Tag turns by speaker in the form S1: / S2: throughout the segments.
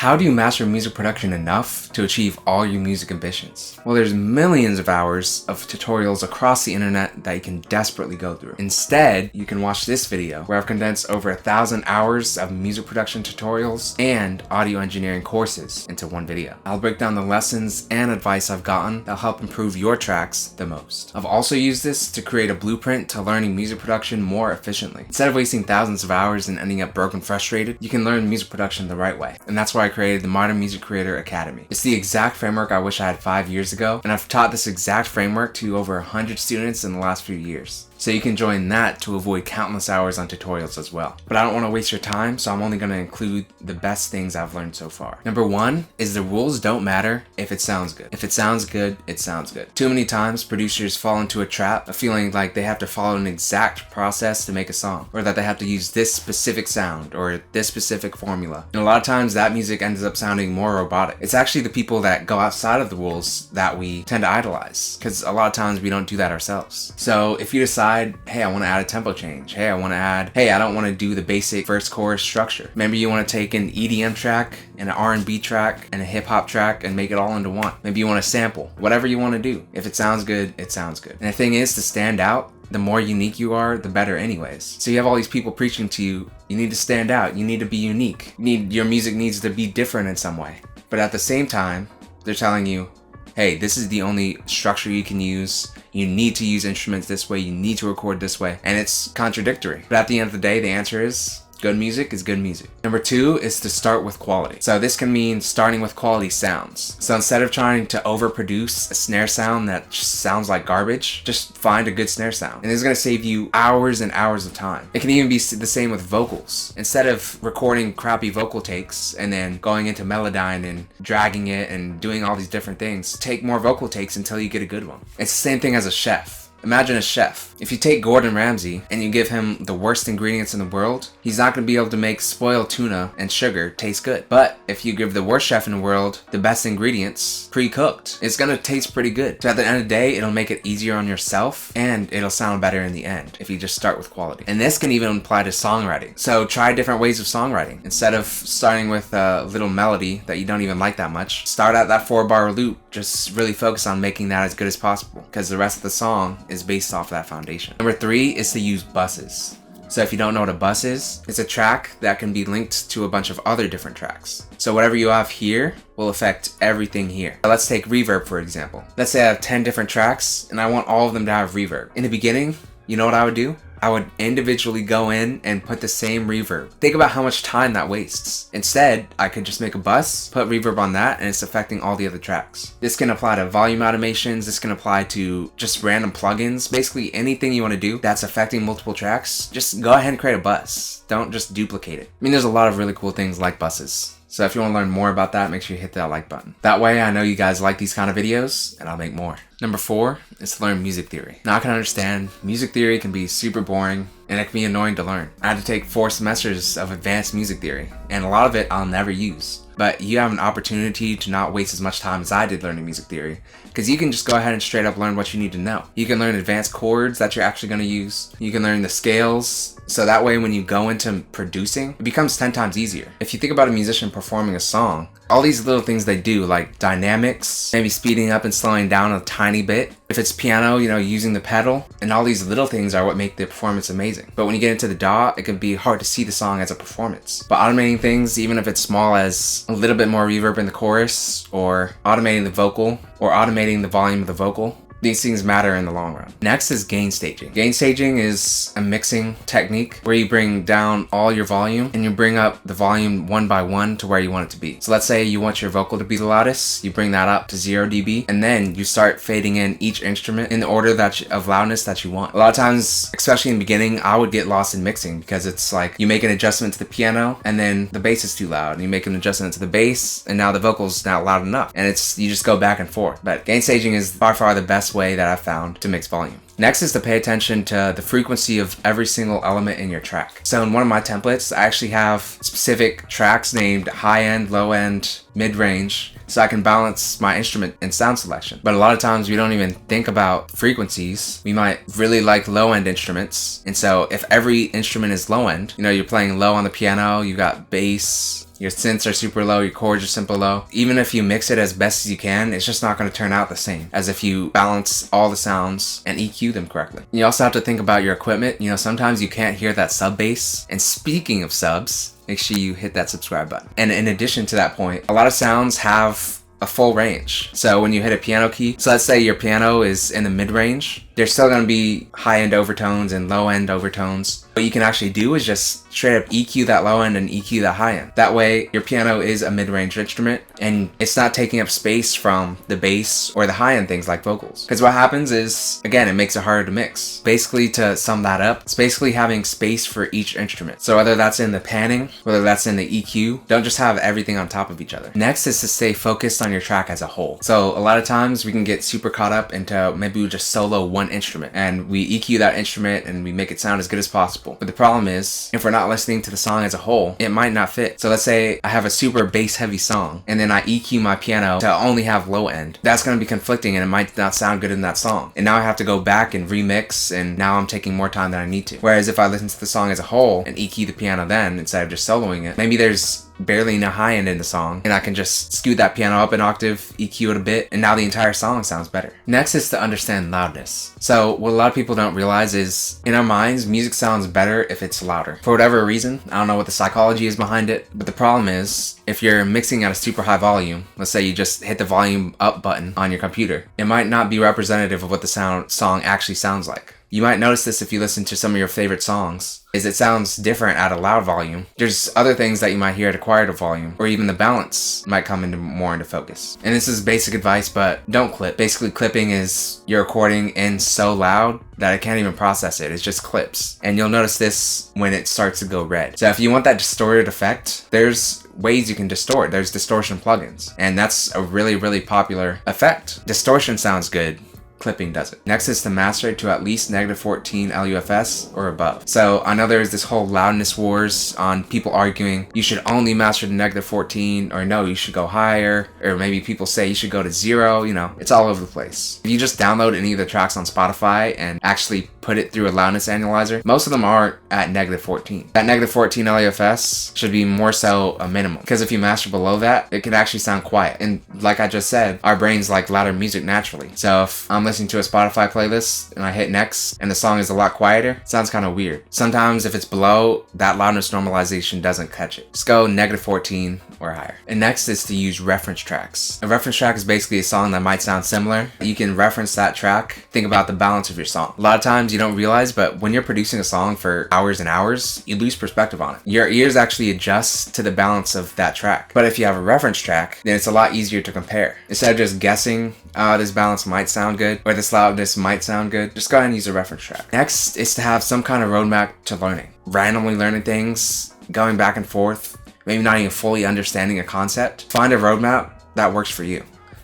S1: How do you master music production enough to achieve all your music ambitions? Well, there's millions of hours of tutorials across the internet that you can desperately go through. Instead, you can watch this video where I've condensed over 1,000 hours of music production tutorials and audio engineering courses into one video. I'll break down the lessons and advice I've gotten that'll help improve your tracks the most. I've also used this to create a blueprint to learning music production more efficiently. Instead of wasting thousands of hours and ending up broke and frustrated, you can learn music production the right way. And that's why I created the Modern Music Creator Academy. It's the exact framework I wish I had 5 years ago, and I've taught this exact framework to over 100 students in the last few years. So you can join that to avoid countless hours on tutorials as well. But I don't want to waste your time, so I'm only going to include the best things I've learned so far. Number one is the rules don't matter if it sounds good. If it sounds good, it sounds good. Too many times producers fall into a trap of feeling like they have to follow an exact process to make a song, or that they have to use this specific sound or this specific formula. And a lot of times that music ends up sounding more robotic. It's actually the people that go outside of the rules that we tend to idolize, because a lot of times we don't do that ourselves. So if you decide, hey, I want to add a tempo change. Hey, I don't want to do the basic first chorus structure. Maybe you want to take an EDM track, and an R&B track, and a hip hop track and make it all into one. Maybe you want to sample. Whatever you want to do. If it sounds good, it sounds good. And the thing is, to stand out, the more unique you are, the better anyways. So you have all these people preaching to you, you need to stand out, you need to be unique. Your music needs to be different in some way. But at the same time, they're telling you, hey, this is the only structure you can use. You need to use instruments this way. You need to record this way. And it's contradictory. But at the end of the day, the answer is good music is good music. Number two is to start with quality. So this can mean starting with quality sounds. So instead of trying to overproduce a snare sound that just sounds like garbage, just find a good snare sound. And it's going to save you hours and hours of time. It can even be the same with vocals. Instead of recording crappy vocal takes and then going into Melodyne and dragging it and doing all these different things, take more vocal takes until you get a good one. It's the same thing as a chef. Imagine a chef. If you take Gordon Ramsay and you give him the worst ingredients in the world, he's not going to be able to make spoiled tuna and sugar taste good. But if you give the worst chef in the world the best ingredients, pre-cooked, it's going to taste pretty good. So at the end of the day, it'll make it easier on yourself and it'll sound better in the end if you just start with quality. And this can even apply to songwriting. So try different ways of songwriting. Instead of starting with a little melody that you don't even like that much, start at that 4-bar loop. Just really focus on making that as good as possible, because the rest of the song is based off that foundation. Number three is to use buses. So if you don't know what a bus is, it's a track that can be linked to a bunch of other different tracks. So whatever you have here will affect everything here. Let's take reverb, for example. Let's say I have 10 different tracks and I want all of them to have reverb. In the beginning, you know what I would do? I would individually go in and put the same reverb. Think about how much time that wastes. Instead, I could just make a bus, put reverb on that, and it's affecting all the other tracks. This can apply to volume automations. This can apply to just random plugins. Basically anything you want to do that's affecting multiple tracks, just go ahead and create a bus. Don't just duplicate it. I mean, there's a lot of really cool things like buses. So if you want to learn more about that, make sure you hit that like button. That way I know you guys like these kind of videos and I'll make more. Number four is to learn music theory. Now I can understand music theory can be super boring and it can be annoying to learn. I had to take 4 semesters of advanced music theory and a lot of it I'll never use. But you have an opportunity to not waste as much time as I did learning music theory, because you can just go ahead and straight up learn what you need to know. You can learn advanced chords that you're actually going to use. You can learn the scales, so that way when you go into producing, it becomes 10 times easier. If you think about a musician performing a song, all these little things they do, like dynamics, maybe speeding up and slowing down a tiny bit. If it's piano, using the pedal, and all these little things are what make the performance amazing. But when you get into the DAW, it can be hard to see the song as a performance. But automating things, even if it's small as a little bit more reverb in the chorus, or automating the vocal, or automating the volume of the vocal, these things matter in the long run. Next is gain staging. Gain staging is a mixing technique where you bring down all your volume and you bring up the volume one by one to where you want it to be. So let's say you want your vocal to be the loudest, you bring that up to 0 dB, and then you start fading in each instrument in the order of loudness that you want. A lot of times, especially in the beginning, I would get lost in mixing because it's like you make an adjustment to the piano and then the bass is too loud, and you make an adjustment to the bass and now the vocal's not loud enough, and you just go back and forth. But gain staging is by far the best way that I've found to mix volume. Next is to pay attention to the frequency of every single element in your track. So in one of my templates, I actually have specific tracks named high end, low end, mid range, so I can balance my instrument and sound selection. But a lot of times we don't even think about frequencies. We might really like low end instruments. And so if every instrument is low end, you're playing low on the piano, you got bass, Your synths are super low, your chords are super low. Even if you mix it as best as you can, it's just not going to turn out the same as if you balance all the sounds and EQ them correctly. You also have to think about your equipment. You know, sometimes you can't hear that sub bass. And speaking of subs, make sure you hit that subscribe button. And in addition to that point, a lot of sounds have a full range. So when you hit a piano key, so let's say your piano is in the mid-range, there's still going to be high-end overtones and low-end overtones. What you can actually do is just straight up EQ that low end and EQ that high end. That way your piano is a mid-range instrument and it's not taking up space from the bass or the high end things like vocals. Because what happens is, again, it makes it harder to mix. Basically, to sum that up, it's basically having space for each instrument. So whether that's in the panning, whether that's in the EQ, don't just have everything on top of each other. Next is to stay focused on your track as a whole. So a lot of times we can get super caught up into maybe we just solo one instrument and we EQ that instrument and we make it sound as good as possible. But the problem is, if we're not listening to the song as a whole, it might not fit. So let's say I have a super bass heavy song and then I EQ my piano to only have low end. That's going to be conflicting and it might not sound good in that song. And now I have to go back and remix and now I'm taking more time than I need to. Whereas if I listen to the song as a whole and EQ the piano then instead of just soloing it, maybe there's barely no high end in the song and I can just scoot that piano up an octave, EQ it a bit, and now the entire song sounds better. Next is to understand loudness. So what a lot of people don't realize is in our minds, music sounds better if it's louder. For whatever reason, I don't know what the psychology is behind it, but the problem is if you're mixing at a super high volume, let's say you just hit the volume up button on your computer, it might not be representative of what the song actually sounds like. You might notice this if you listen to some of your favorite songs, is it sounds different at a loud volume. There's other things that you might hear at a quieter volume, or even the balance might come more into focus. And this is basic advice, but don't clip. Basically, clipping is you're recording in so loud that I can't even process it. It's just clips. And you'll notice this when it starts to go red. So if you want that distorted effect, there's ways you can distort. There's distortion plugins, and that's a really, really popular effect. Distortion sounds good. Clipping does it. Next is to master it to at least -14 LUFS or above. So I know there's this whole loudness wars on people arguing you should only master to -14 or no, you should go higher, or maybe people say you should go to 0, you know, it's all over the place. If you just download any of the tracks on Spotify and actually put it through a loudness analyzer, most of them are at -14. That -14 LUFS should be more so a minimum, because if you master below that, it can actually sound quiet. And like I just said, our brains like louder music naturally. So if I'm listening to a Spotify playlist and I hit next and the song is a lot quieter, it sounds kind of weird. Sometimes if it's below, that loudness normalization doesn't catch it. Just go -14 or higher. And next is to use reference tracks. A reference track is basically a song that might sound similar. You can reference that track, think about the balance of your song. A lot of times you don't realize, but when you're producing a song for hours and hours, you lose perspective on it. Your ears actually adjust to the balance of that track. But if you have a reference track, then it's a lot easier to compare. Instead of just guessing, this balance might sound good, or this loudness might sound good, just go ahead and use a reference track. Next is to have some kind of roadmap to learning. Randomly learning things, going back and forth, maybe not even fully understanding a concept. Find a roadmap that works for you.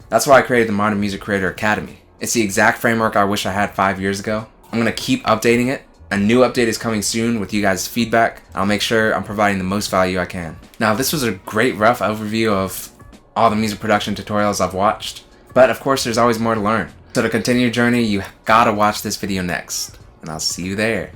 S1: That's why I created the Modern Music Creator Academy. It's the exact framework I wish I had 5 years ago. I'm going to keep updating it. A new update is coming soon with you guys' feedback. I'll make sure I'm providing the most value I can. Now, this was a great rough overview of all the music production tutorials I've watched, but of course there's always more to learn. So to continue your journey, you gotta watch this video next, and I'll see you there.